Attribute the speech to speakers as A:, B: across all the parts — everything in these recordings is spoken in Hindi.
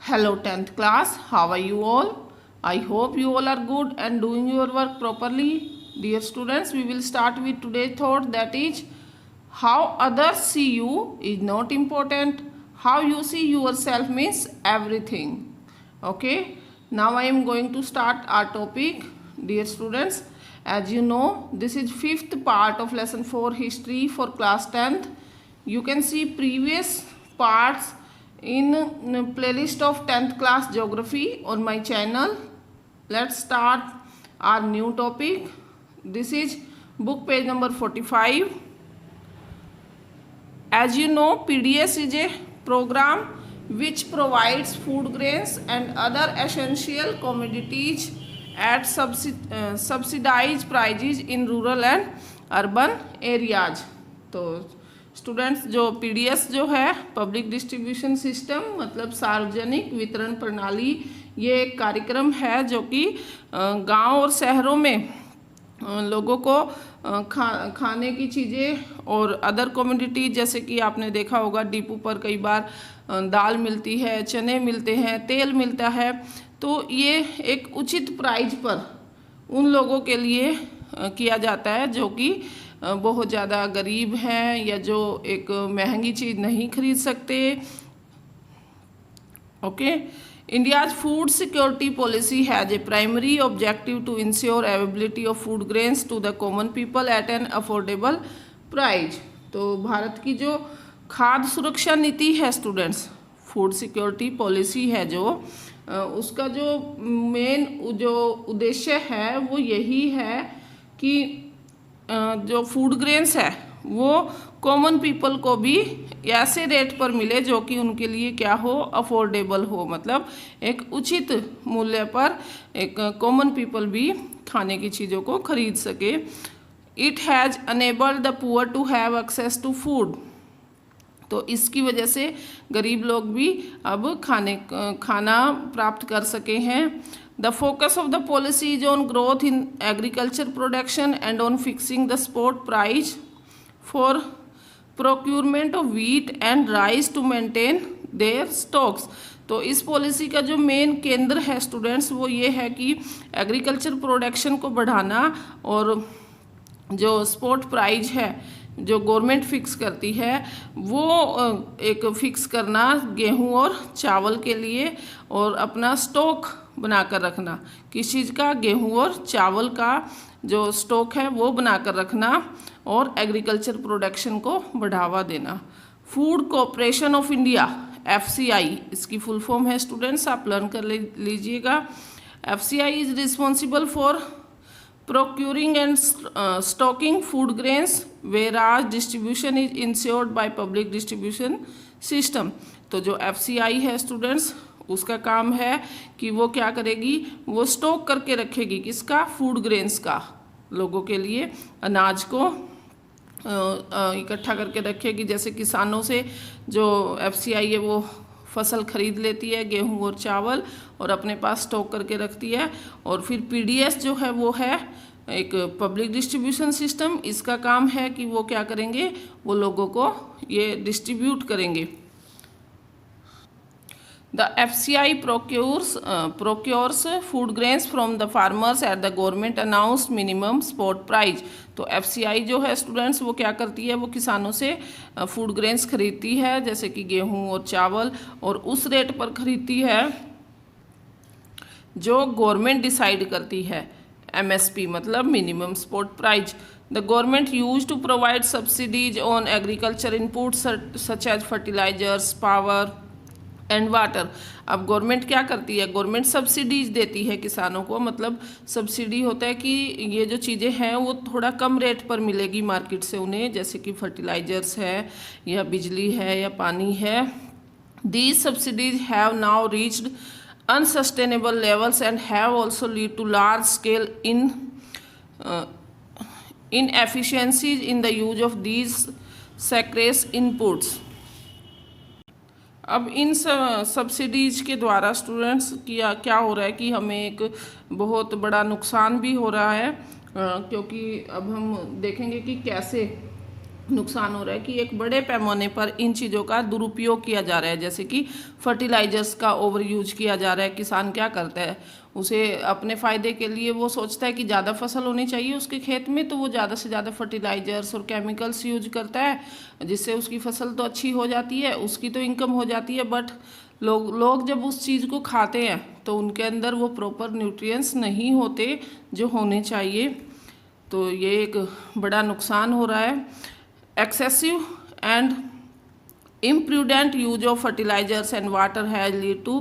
A: Hello 10th class, how are you all? I hope you all are good and doing your work properly. Dear students, we will start with today's thought, that is, how others see you is not important. How you see yourself means everything. Okay, now I am going to start our topic. Dear students, as you know, this is fifth part of lesson 4 history for class 10th. You can see previous parts in playlist of 10th class geography on my channel. Let's start our new topic. This is book page number 45. As you know, PDS is a program which provides food grains and other essential commodities at subsidized prices in rural and urban areas. तो स्टूडेंट्स, जो पीडीएस जो है पब्लिक डिस्ट्रीब्यूशन सिस्टम मतलब सार्वजनिक वितरण प्रणाली, ये एक कार्यक्रम है जो कि गांव और शहरों में लोगों को खाने की चीज़ें और अदर कमोडिटी, जैसे कि आपने देखा होगा डिपो पर कई बार दाल मिलती है, चने मिलते हैं, तेल मिलता है, तो ये एक उचित प्राइस पर उन लोगों के लिए किया जाता है जो कि बहुत ज़्यादा गरीब हैं या जो एक महंगी चीज़ नहीं खरीद सकते. Okay, India's food security policy has a primary objective to ensure availability of food grains to the common people at an affordable price. तो भारत की जो खाद्य सुरक्षा नीति है स्टूडेंट्स, फूड सिक्योरिटी पॉलिसी है जो उसका जो मेन जो उद्देश्य है वो यही है कि जो फूड ग्रेन्स है वो कॉमन पीपल को भी ऐसे रेट पर मिले जो कि उनके लिए क्या हो, अफोर्डेबल हो, मतलब एक उचित मूल्य पर एक कॉमन पीपल भी खाने की चीज़ों को खरीद सके. It has enabled the poor to have access to food. तो इसकी वजह से गरीब लोग भी अब खाना प्राप्त कर सके हैं. The focus of the policy is on growth in agriculture production and on fixing the spot price for procurement of wheat and rice to maintain their stocks. तो इस पॉलिसी का जो मेन केंद्र है स्टूडेंट्स वो ये है कि एग्रीकल्चर प्रोडक्शन को बढ़ाना और जो स्पॉट प्राइस है जो गवर्नमेंट फिक्स करती है वो एक फिक्स करना गेहूं और चावल के लिए, और अपना स्टॉक बनाकर रखना, किस चीज़ का, गेहूं और चावल का जो स्टॉक है वो बनाकर रखना और एग्रीकल्चर प्रोडक्शन को बढ़ावा देना. Food corporation of India FCI इसकी फुल फॉर्म है स्टूडेंट्स, आप लर्न कर लीजिएगा. FCI is responsible for procuring and stocking food grains, whereas distribution is ensured by public distribution system. तो जो FCI है स्टूडेंट्स उसका काम है कि वो क्या करेगी, वो स्टॉक करके रखेगी किसका, फूड ग्रेन्स का, लोगों के लिए अनाज को इकट्ठा करके रखेगी. जैसे किसानों से जो FCI है वो फसल खरीद लेती है गेहूं और चावल और अपने पास स्टॉक करके रखती है, और फिर PDS जो है वो है एक पब्लिक डिस्ट्रीब्यूशन सिस्टम. इसका काम है कि वो क्या करेंगे, वो लोगों को ये डिस्ट्रीब्यूट करेंगे. The FCI procures food grains from the farmers at the government announced minimum spot price. तो FCI जो है स्टूडेंट्स वो क्या करती है, वो किसानों से फूड ग्रेन्स खरीदती है जैसे कि गेहूं और चावल, और उस रेट पर खरीदती है जो गवर्नमेंट डिसाइड करती है, MSP मतलब minimum spot price. The government used to provide subsidies on agriculture inputs such as fertilizers, power and water. अब गवर्नमेंट क्या करती है, गवर्नमेंट सब्सिडीज देती है किसानों को, मतलब सब्सिडी होता है कि ये जो चीज़ें हैं वो थोड़ा कम रेट पर मिलेगी मार्केट से उन्हें, जैसे कि फर्टिलाइजर्स है या बिजली है या पानी है. These subsidies have now reached unsustainable levels and have also lead to large scale inefficiencies in the use of these scarce inputs. अब इन सब्सिडीज़ के द्वारा स्टूडेंट्स क्या हो रहा है कि हमें एक बहुत बड़ा नुकसान भी हो रहा है, क्योंकि अब हम देखेंगे कि कैसे नुकसान हो रहा है कि एक बड़े पैमाने पर इन चीज़ों का दुरुपयोग किया जा रहा है, जैसे कि फर्टिलाइजर्स का ओवर यूज किया जा रहा है। किसान क्या करता है, उसे अपने फ़ायदे के लिए वो सोचता है कि ज़्यादा फसल होनी चाहिए उसके खेत में, तो वो ज़्यादा से ज़्यादा फर्टिलाइजर्स और केमिकल्स यूज करता है, जिससे उसकी फसल तो अच्छी हो जाती है, उसकी तो इनकम हो जाती है, बट लोग जब उस चीज़ को खाते हैं तो उनके अंदर वो प्रॉपर न्यूट्रिएंट्स नहीं होते जो होने चाहिए। तो ये एक बड़ा नुकसान हो रहा है। Excessive and imprudent use of fertilizers and water has led to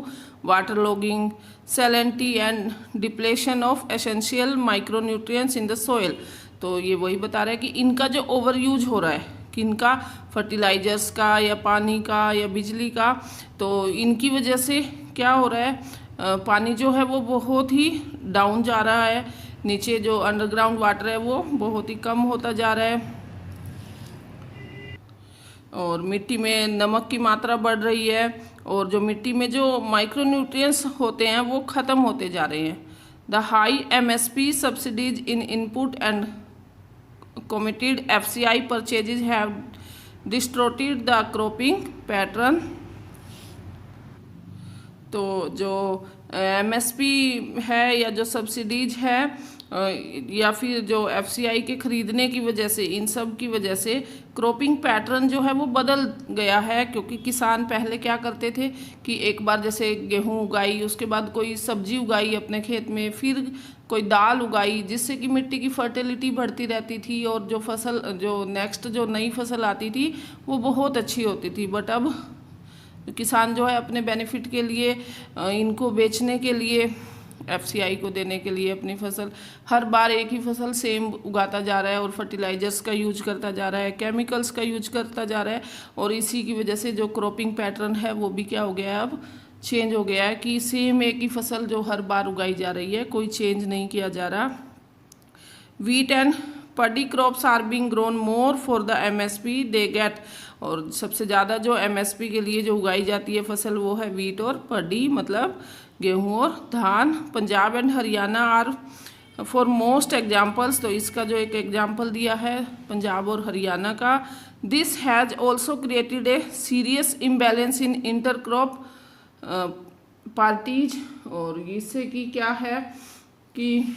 A: waterlogging, salinity and depletion of essential micronutrients in the soil। तो ये वही बता रहा है कि इनका जो ओवर यूज हो रहा है, कि इनका फर्टिलाइजर्स का या पानी का या बिजली का, तो इनकी वजह से क्या हो रहा है, पानी जो है वो बहुत ही डाउन जा रहा है, नीचे जो अंडरग्राउंड वाटर है वो बहुत ही कम होता जा रहा है, और मिट्टी में नमक की मात्रा बढ़ रही है, और जो मिट्टी में जो माइक्रोन्यूट्रिएंट्स होते हैं वो ख़त्म होते जा रहे हैं। The high MSP subsidies in input and committed FCI purchases have distorted the cropping pattern। तो जो MSP है या जो सब्सिडीज है या फिर जो FCI के ख़रीदने की वजह से, इन सब की वजह से क्रॉपिंग पैटर्न जो है वो बदल गया है। क्योंकि किसान पहले क्या करते थे कि एक बार जैसे गेहूं उगाई, उसके बाद कोई सब्जी उगाई अपने खेत में, फिर कोई दाल उगाई, जिससे कि मिट्टी की फर्टिलिटी बढ़ती रहती थी और जो फसल, जो नेक्स्ट जो नई फसल आती थी वो बहुत अच्छी होती थी। बट अब किसान जो है अपने बेनिफिट के लिए, इनको बेचने के लिए, FCI को देने के लिए अपनी फसल, हर बार एक ही फसल सेम उगाता जा रहा है और फर्टिलाइजर्स का यूज करता जा रहा है, केमिकल्स का यूज करता जा रहा है, और इसी की वजह से जो क्रॉपिंग पैटर्न है वो भी क्या हो गया है, अब चेंज हो गया है कि सेम एक ही फसल जो हर बार उगाई जा रही है, कोई चेंज नहीं किया जा रहा। Wheat and paddy crops are being grown more for the MSP they get. और सबसे ज़्यादा जो MSP के लिए जो उगाई जाती है फसल वो है वीट और पडी, मतलब गेहूं और धान। Punjab and Haryana are for most examples. तो इसका जो एक एग्जाम्पल दिया है पंजाब और हरियाणा का। This has also created a serious imbalance in inter crop parties. और इससे कि क्या है कि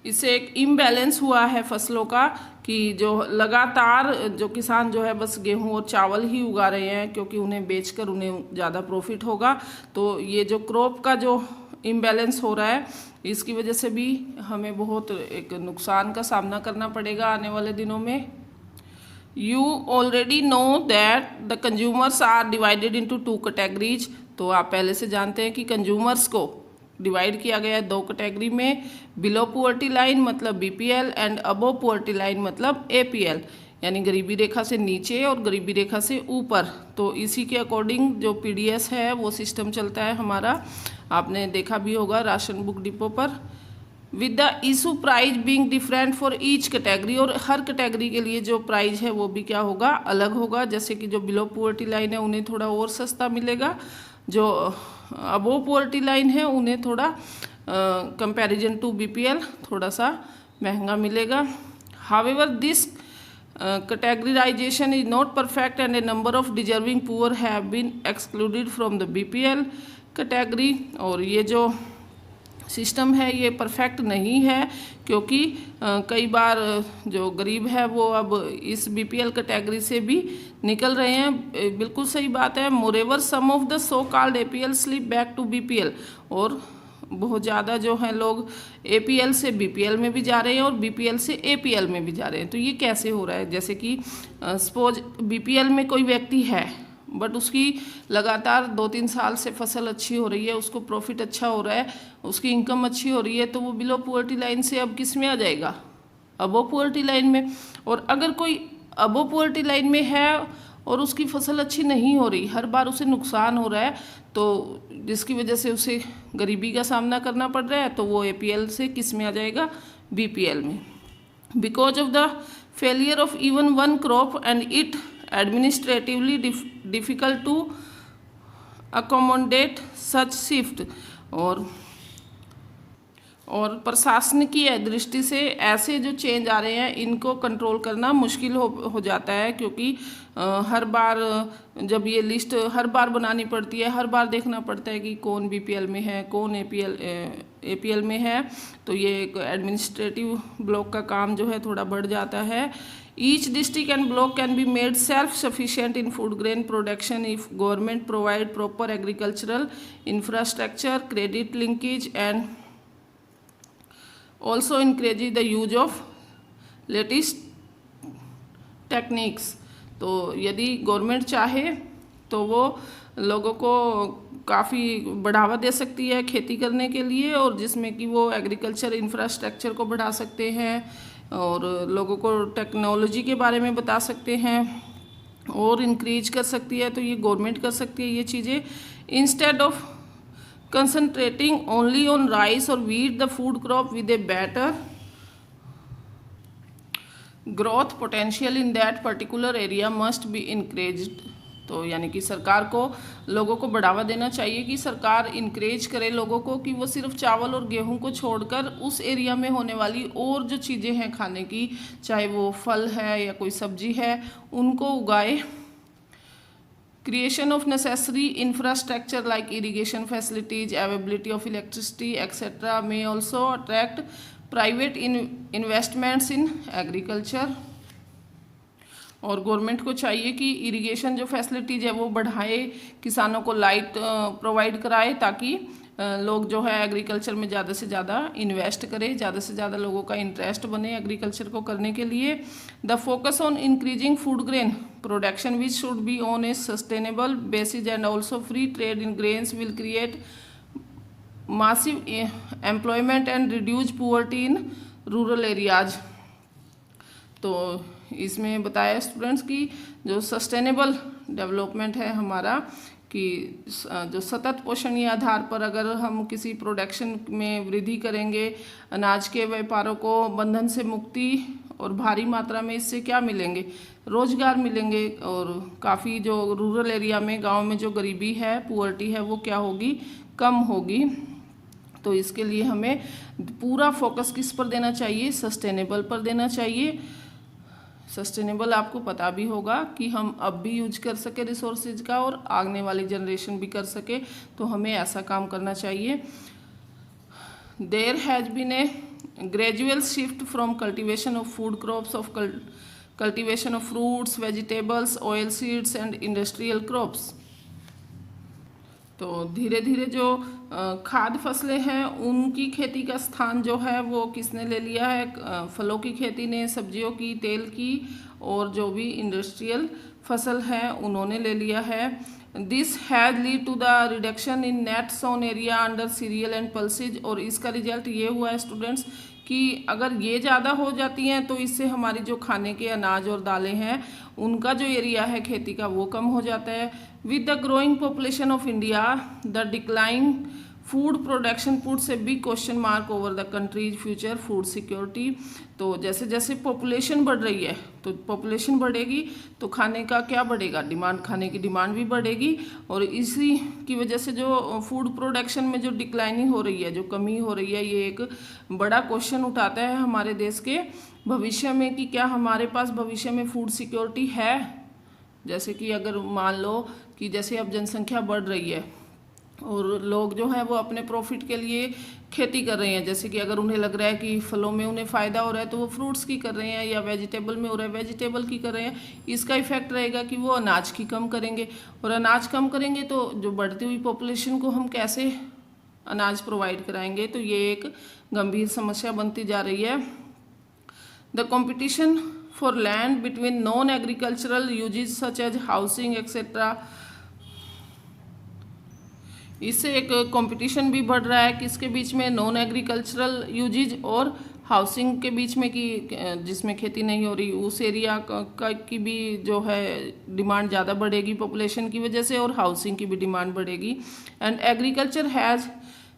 A: इससे एक इम्बैलेंस हुआ है फसलों का, कि जो लगातार जो किसान जो है बस गेहूं और चावल ही उगा रहे हैं क्योंकि उन्हें बेचकर उन्हें ज़्यादा प्रॉफिट होगा। तो ये जो क्रॉप का जो इम्बैलेंस हो रहा है, इसकी वजह से भी हमें बहुत एक नुकसान का सामना करना पड़ेगा आने वाले दिनों में। You already know that the consumers are divided into 2 categories. तो आप पहले से जानते हैं कि कंज्यूमर्स को डिवाइड किया गया है 2 कैटेगरी में, बिलो पुअर्टी लाइन मतलब BPL and above poverty line मतलब APL, यानी गरीबी रेखा से नीचे और गरीबी रेखा से ऊपर। तो इसी के अकॉर्डिंग जो PDS है वो सिस्टम चलता है हमारा, आपने देखा भी होगा राशन बुक डिपो पर। With the issue price being different for each category. और हर कैटेगरी के लिए जो प्राइस है वो भी क्या होगा, अलग होगा। जैसे कि जो बिलो पुअर्टी लाइन है उन्हें थोड़ा और सस्ता मिलेगा, जो अबो पुअर्टी लाइन है उन्हें थोड़ा कंपैरिजन टू BPL थोड़ा सा महंगा मिलेगा। However this categorization is not perfect and a number of deserving poor have been excluded from the BPL category। और ये जो सिस्टम है ये परफेक्ट नहीं है, क्योंकि कई बार जो गरीब है वो अब इस BPL कैटेगरी से भी निकल रहे हैं। बिल्कुल सही बात है। Moreover some of the so called APL slip back to BPL। और बहुत ज़्यादा जो है लोग APL से BPL में भी जा रहे हैं और BPL से APL में भी जा रहे हैं। तो ये कैसे हो रहा है, जैसे कि सपोज BPL में कोई व्यक्ति है बट उसकी लगातार 2-3 साल से फसल अच्छी हो रही है, उसको प्रॉफिट अच्छा हो रहा है, उसकी इनकम अच्छी हो रही है, तो वो बिलो पुअर्टी लाइन से अब किस में आ जाएगा, अबो पुअर्टी लाइन में। और अगर कोई अबो पुअर्टी लाइन में है और उसकी फसल अच्छी नहीं हो रही, हर बार उसे नुकसान हो रहा है, तो जिसकी वजह से उसे गरीबी का सामना करना पड़ रहा है, तो वो APL से किस में आ जाएगा, BPL में। Because of the failure of even one crop and it administratively difficult to accommodate such shift. और और प्रशासनिक दृष्टि से ऐसे जो चेंज आ रहे हैं इनको कंट्रोल करना मुश्किल हो जाता है, क्योंकि हर बार जब ये लिस्ट हर बार बनानी पड़ती है, हर बार देखना पड़ता है कि कौन बीपीएल में है, कौन एपीएल में है, तो ये एक एडमिनिस्ट्रेटिव ब्लॉक का काम जो है थोड़ा बढ़ जाता है। Each district and block can be made self sufficient in food grain production if government provide proper agricultural infrastructure, credit linkage and also encourage the use of latest techniques। तो यदि गवर्नमेंट चाहे तो वो लोगों को काफ़ी बढ़ावा दे सकती है खेती करने के लिए, और जिसमें कि वो एग्रीकल्चर इंफ्रास्ट्रक्चर को बढ़ा सकते हैं और लोगों को टेक्नोलॉजी के बारे में बता सकते हैं और इंक्रीज कर सकती है। तो ये गवर्नमेंट कर सकती है ये चीज़ें। Instead of concentrating only on rice or wheat, the food crop with a better growth potential in that particular area must be encouraged। तो यानी कि सरकार को लोगों को बढ़ावा देना चाहिए कि सरकार इनक्रेज करे लोगों को कि वो सिर्फ चावल और गेहूं को छोड़कर उस एरिया में होने वाली और जो चीज़ें हैं खाने की, चाहे वो फल है या कोई सब्जी है, उनको उगाए। Creation of necessary infrastructure like irrigation facilities, availability of electricity, etc. may also attract private investments in agriculture। और गवर्नमेंट को चाहिए कि इरिगेशन जो फैसिलिटीज है वो बढ़ाए, किसानों को लाइट प्रोवाइड कराए, ताकि लोग जो है एग्रीकल्चर में ज़्यादा से ज़्यादा इन्वेस्ट करें, ज़्यादा से ज़्यादा लोगों का इंटरेस्ट बने एग्रीकल्चर को करने के लिए। The focus on increasing food grain production which should be on A sustainable basis and also free trade in grains will create massive employment and reduce poverty in rural areas. तो इसमें बताया स्टूडेंट्स की जो सस्टेनेबल डेवलपमेंट है हमारा, कि जो सतत पोषणीय आधार पर अगर हम किसी प्रोडक्शन में वृद्धि करेंगे, अनाज के व्यापारों को बंधन से मुक्ति और भारी मात्रा में इससे क्या मिलेंगे, रोजगार मिलेंगे, और काफ़ी जो रूरल एरिया में गांव में जो गरीबी है, पुअर्टी है, वो क्या होगी, कम होगी। तो इसके लिए हमें पूरा फोकस किस पर देना चाहिए, सस्टेनेबल पर देना चाहिए। सस्टेनेबल आपको पता भी होगा कि हम अब भी यूज कर सके रिसोर्सेज का और आने वाली जनरेशन भी कर सके, तो हमें ऐसा काम करना चाहिए। There has been a gradual shift from cultivation of food crops of cultivation of fruits, vegetables, oil seeds and industrial crops. तो धीरे धीरे जो खाद्य फसलें हैं उनकी खेती का स्थान जो है वो किसने ले लिया है, फलों की खेती ने, सब्जियों की, तेल की, और जो भी इंडस्ट्रियल फसल है उन्होंने ले लिया है। This has lead to the reduction in net sown area under cereal and pulses. और इसका रिजल्ट ये हुआ है स्टूडेंट्स कि अगर ये ज़्यादा हो जाती हैं तो इससे हमारी जो खाने के अनाज और दालें हैं उनका जो एरिया है खेती का वो कम हो जाता है। With the growing population of India the decline food production puts a big question mark over the countries future food security. तो जैसे जैसे पॉपुलेशन बढ़ रही है, तो पॉपुलेशन बढ़ेगी तो खाने का क्या बढ़ेगा, डिमांड, खाने की डिमांड भी बढ़ेगी, और इसी की वजह से जो फूड प्रोडक्शन में जो डिक्लाइनिंग हो रही है, जो कमी हो रही है, ये एक बड़ा क्वेश्चन उठाता है हमारे देश के भविष्य में कि क्या हमारे पास भविष्य में फूड सिक्योरिटी है। जैसे कि अगर मान लो कि जैसे अब जनसंख्या बढ़ रही है और लोग जो हैं वो अपने प्रॉफिट के लिए खेती कर रहे हैं, जैसे कि अगर उन्हें लग रहा है कि फलों में उन्हें फ़ायदा हो रहा है तो वो फ्रूट्स की कर रहे हैं, या वेजिटेबल में हो रहा है वेजिटेबल की कर रहे हैं। इसका इफेक्ट रहेगा कि वो अनाज की कम करेंगे, और अनाज कम करेंगे तो जो बढ़ती हुई पॉपुलेशन को हम कैसे अनाज प्रोवाइड कराएंगे, तो ये एक गंभीर समस्या बनती जा रही है। The competition for land between non agricultural uses such as housing etcetera, इससे एक कंपटीशन भी बढ़ रहा है किसके बीच में, नॉन एग्रीकल्चरल यूजेज और हाउसिंग के बीच में, कि जिसमें खेती नहीं हो रही उस एरिया की भी जो है डिमांड ज़्यादा बढ़ेगी पॉपुलेशन की वजह से, और हाउसिंग की भी डिमांड बढ़ेगी। And agriculture has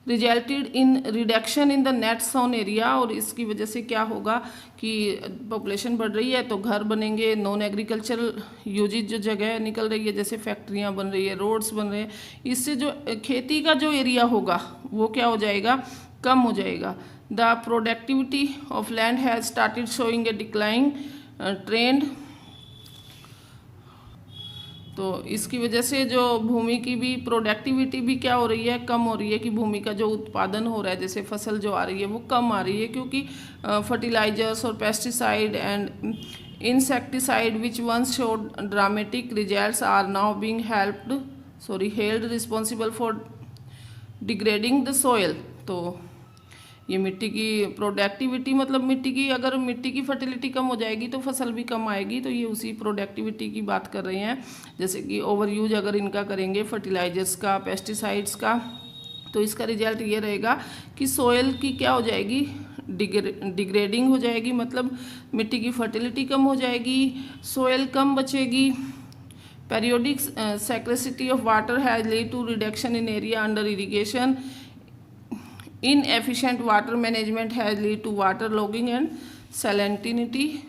A: resulted in reduction in the net sown area, और इसकी वजह से क्या होगा कि पॉपुलेशन बढ़ रही है तो घर बनेंगे, नॉन एग्रीकल्चरल यूजेज जो जगह निकल रही है, जैसे फैक्ट्रियां बन रही है, रोड्स बन रहे हैं, इससे जो खेती का जो एरिया होगा वो क्या हो जाएगा, कम हो जाएगा। The productivity of land has started showing A decline trend. तो इसकी वजह से जो भूमि की भी प्रोडक्टिविटी भी क्या हो रही है, कम हो रही है, कि भूमि का जो उत्पादन हो रहा है, जैसे फसल जो आ रही है वो कम आ रही है, क्योंकि फर्टिलाइजर्स और pesticide and insecticide which once showed dramatic results are now being held responsible for degrading the soil. तो ये मिट्टी की प्रोडक्टिविटी, मतलब मिट्टी की, अगर मिट्टी की फर्टिलिटी कम हो जाएगी तो फसल भी कम आएगी। तो ये उसी प्रोडक्टिविटी की बात कर रहे हैं। जैसे कि ओवर यूज अगर इनका करेंगे फर्टिलाइजर्स का, पेस्टिसाइड्स का, तो इसका रिजल्ट ये रहेगा कि सोयल की क्या हो जाएगी, डिग्रेडिंग हो जाएगी, मतलब मिट्टी की फर्टिलिटी कम हो जाएगी, सोयल कम बचेगी। Periodic scarcity of water has led to reduction in area under irrigation. Inefficient water management has led to water logging and salinity.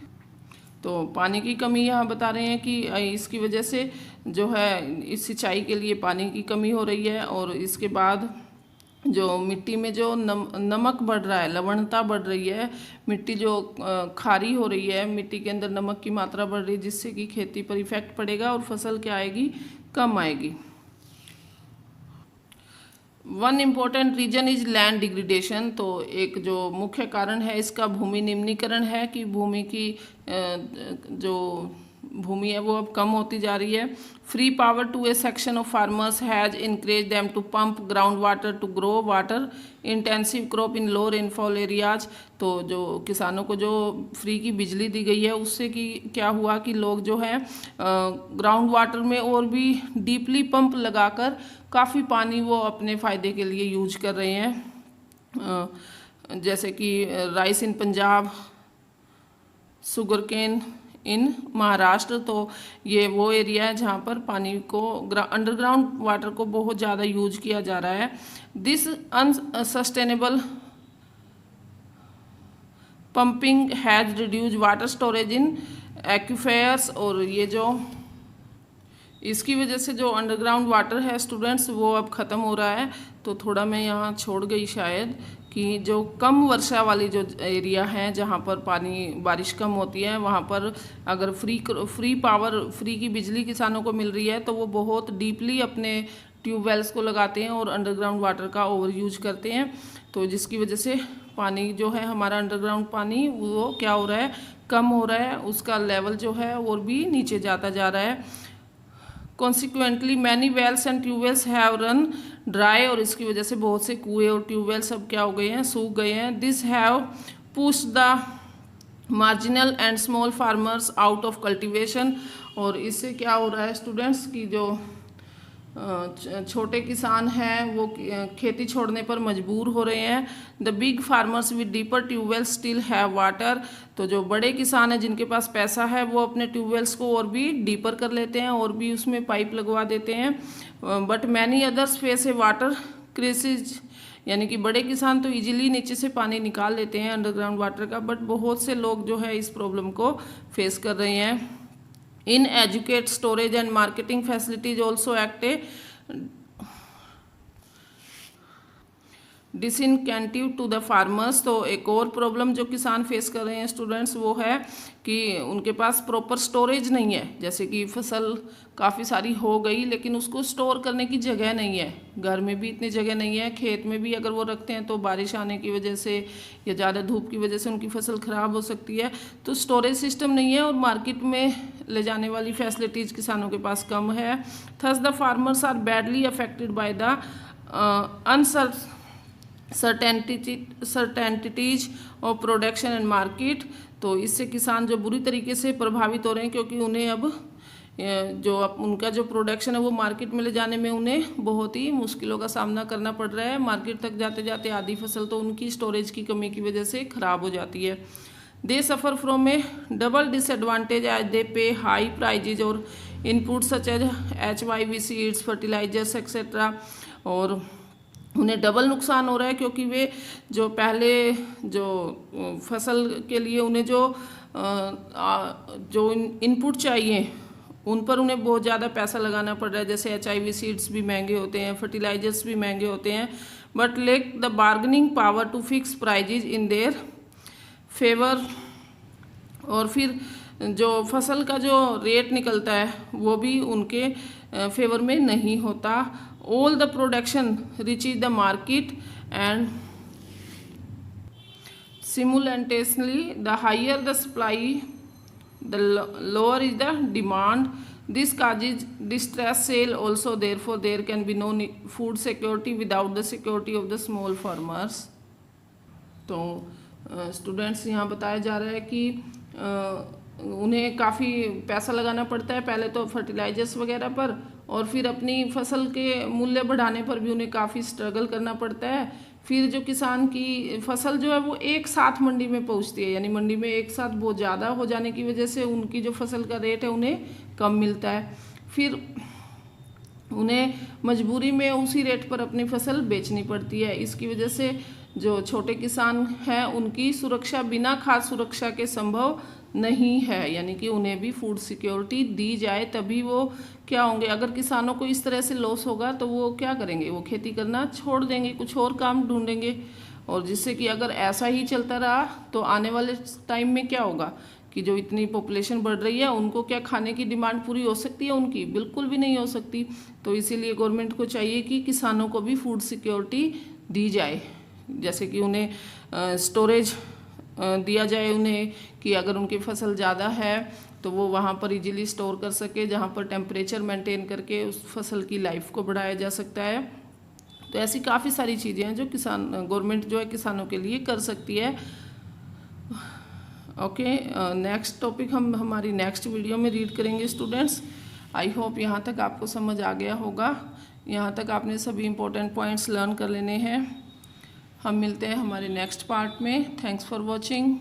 A: तो पानी की कमी यहाँ बता रहे हैं कि इसकी वजह से जो है इस सिंचाई के लिए पानी की कमी हो रही है, और इसके बाद जो मिट्टी में जो नमक बढ़ रहा है, लवणता बढ़ रही है, मिट्टी जो खारी हो रही है, मिट्टी के अंदर नमक की मात्रा बढ़ रही है, जिससे कि खेती पर इफेक्ट पड़ेगा और फसल क्या आएगी, कम आएगी। One important reason is land degradation. तो एक जो मुख्य कारण है इसका भूमि निम्नीकरण है, कि भूमि की जो भूमि है वो अब कम होती जा रही है। Free power to a section of farmers has encourage them to pump ground water to grow water intensive crop in low rainfall areas. तो जो किसानों को जो फ्री की बिजली दी गई है, उससे कि क्या हुआ कि लोग जो है ग्राउंड वाटर में और भी डीपली पंप लगाकर काफ़ी पानी वो अपने फ़ायदे के लिए यूज कर रहे हैं। जैसे कि राइस इन पंजाब, शुगर केन इन महाराष्ट्र। तो ये वो एरिया है जहाँ पर पानी को, अंडरग्राउंड वाटर को बहुत ज़्यादा यूज किया जा रहा है। This unsustainable pumping has reduce water storage in aquifers. और ये जो इसकी वजह से जो अंडरग्राउंड वाटर है स्टूडेंट्स, वो अब ख़त्म हो रहा है। तो थोड़ा मैं यहाँ छोड़ गई शायद, कि जो कम वर्षा वाली जो एरिया है, जहाँ पर पानी बारिश कम होती है, वहाँ पर अगर फ्री की बिजली किसानों को मिल रही है, तो वो बहुत डीपली अपने ट्यूबवेल्स को लगाते हैं और अंडरग्राउंड वाटर का ओवर यूज करते हैं। तो जिसकी वजह से पानी जो है हमारा अंडरग्राउंड पानी वो क्या हो रहा है, कम हो रहा है, उसका लेवल जो है और भी नीचे जाता जा रहा है। Consequently many wells and tubewells have run dry. और इसकी वजह से बहुत से कुएँ और ट्यूबवेल सब क्या हो गए हैं, सूख गए हैं। This have push the marginal and small farmers out of cultivation. और इससे क्या हो रहा है स्टूडेंट्स, की जो छोटे किसान हैं वो खेती छोड़ने पर मजबूर हो रहे हैं। The big farmers with deeper tube wells still have water. तो जो बड़े किसान हैं जिनके पास पैसा है, वो अपने ट्यूबवेल्स को और भी डीपर कर लेते हैं और भी उसमें पाइप लगवा देते हैं। But many others face A water crisis. यानी कि बड़े किसान तो इजीली नीचे से पानी निकाल लेते हैं अंडरग्राउंड वाटर का, बट बहुत से लोग जो है इस प्रॉब्लम को फेस कर रहे हैं। Inadequate storage and marketing facilities also act a disincentive to the farmers. तो एक और प्रॉब्लम जो किसान फेस कर रहे हैं स्टूडेंट्स, वो है कि उनके पास प्रॉपर स्टोरेज नहीं है। जैसे कि फसल काफ़ी सारी हो गई, लेकिन उसको स्टोर करने की जगह नहीं है, घर में भी इतनी जगह नहीं है, खेत में भी अगर वो रखते हैं तो बारिश आने की वजह से या ज़्यादा धूप की वजह से उनकी फसल ख़राब हो सकती है। तो स्टोरेज सिस्टम नहीं है और मार्केट में ले जाने वाली फैसिलिटीज़ किसानों के पास कम है। Thus the farmers are badly affected by the certainties of production and market. तो इससे किसान जो बुरी तरीके से प्रभावित हो रहे हैं, क्योंकि उन्हें अब उनका जो प्रोडक्शन है वो मार्केट में ले जाने में उन्हें बहुत ही मुश्किलों का सामना करना पड़ रहा है। मार्केट तक जाते जाते आधी फसल तो उनकी स्टोरेज की कमी की वजह से ख़राब हो जाती है। They suffer from a double disadvantage as they pay high prices और input such as HYV seeds, fertilisers etcetera. और उन्हें डबल नुकसान हो रहा है, क्योंकि वे जो पहले जो फसल के लिए उन्हें जो इनपुट चाहिए उन पर उन्हें बहुत ज़्यादा पैसा लगाना पड़ रहा है। जैसे HIV सीड्स भी महंगे होते हैं, फर्टिलाइजर्स भी महंगे होते हैं, but lack the bargaining power to fix prices in their favour. और फिर जो फसल का जो रेट निकलता है वो भी उनके फेवर में नहीं होता। All the production reaches the market and simultaneously the higher the supply the lower is the demand. This causes distress sale also, therefore there can be no food security without the security of the small farmers. तो स्टूडेंट्स यहाँ बताया जा रहा है कि उन्हें काफ़ी पैसा लगाना पड़ता है, पहले तो फर्टिलाइजर्स वगैरह पर, और फिर अपनी फसल के मूल्य बढ़ाने पर भी उन्हें काफ़ी स्ट्रगल करना पड़ता है। फिर जो किसान की फसल जो है वो एक साथ मंडी में पहुंचती है, यानी मंडी में एक साथ बहुत ज़्यादा हो जाने की वजह से उनकी जो फसल का रेट है उन्हें कम मिलता है। फिर उन्हें मजबूरी में उसी रेट पर अपनी फसल बेचनी पड़ती है। इसकी वजह से जो छोटे किसान हैं उनकी सुरक्षा बिना खाद्य सुरक्षा के संभव नहीं है, यानी कि उन्हें भी फूड सिक्योरिटी दी जाए तभी वो क्या होंगे। अगर किसानों को इस तरह से लॉस होगा तो वो क्या करेंगे, वो खेती करना छोड़ देंगे, कुछ और काम ढूंढेंगे। और जिससे कि अगर ऐसा ही चलता रहा तो आने वाले टाइम में क्या होगा कि जो इतनी पॉपुलेशन बढ़ रही है उनको क्या खाने की डिमांड पूरी हो सकती है उनकी? बिल्कुल भी नहीं हो सकती। तो इसीलिए गवर्नमेंट को चाहिए कि किसानों को भी फूड सिक्योरिटी दी जाए, जैसे कि उन्हें स्टोरेज दिया जाए उन्हें, कि अगर उनकी फसल ज़्यादा है तो वो वहाँ पर इजीली स्टोर कर सके, जहाँ पर टेम्परेचर मेंटेन करके उस फसल की लाइफ को बढ़ाया जा सकता है। तो ऐसी काफ़ी सारी चीज़ें हैं जो गवर्नमेंट जो है किसानों के लिए कर सकती है। ओके, नेक्स्ट टॉपिक हम हमारी नेक्स्ट वीडियो में रीड करेंगे स्टूडेंट्स। आई होप यहाँ तक आपको समझ आ गया होगा, यहाँ तक आपने सभी इंपॉर्टेंट पॉइंट्स लर्न कर लेने हैं। हम मिलते हैं हमारे नेक्स्ट पार्ट में। Thanks for watching.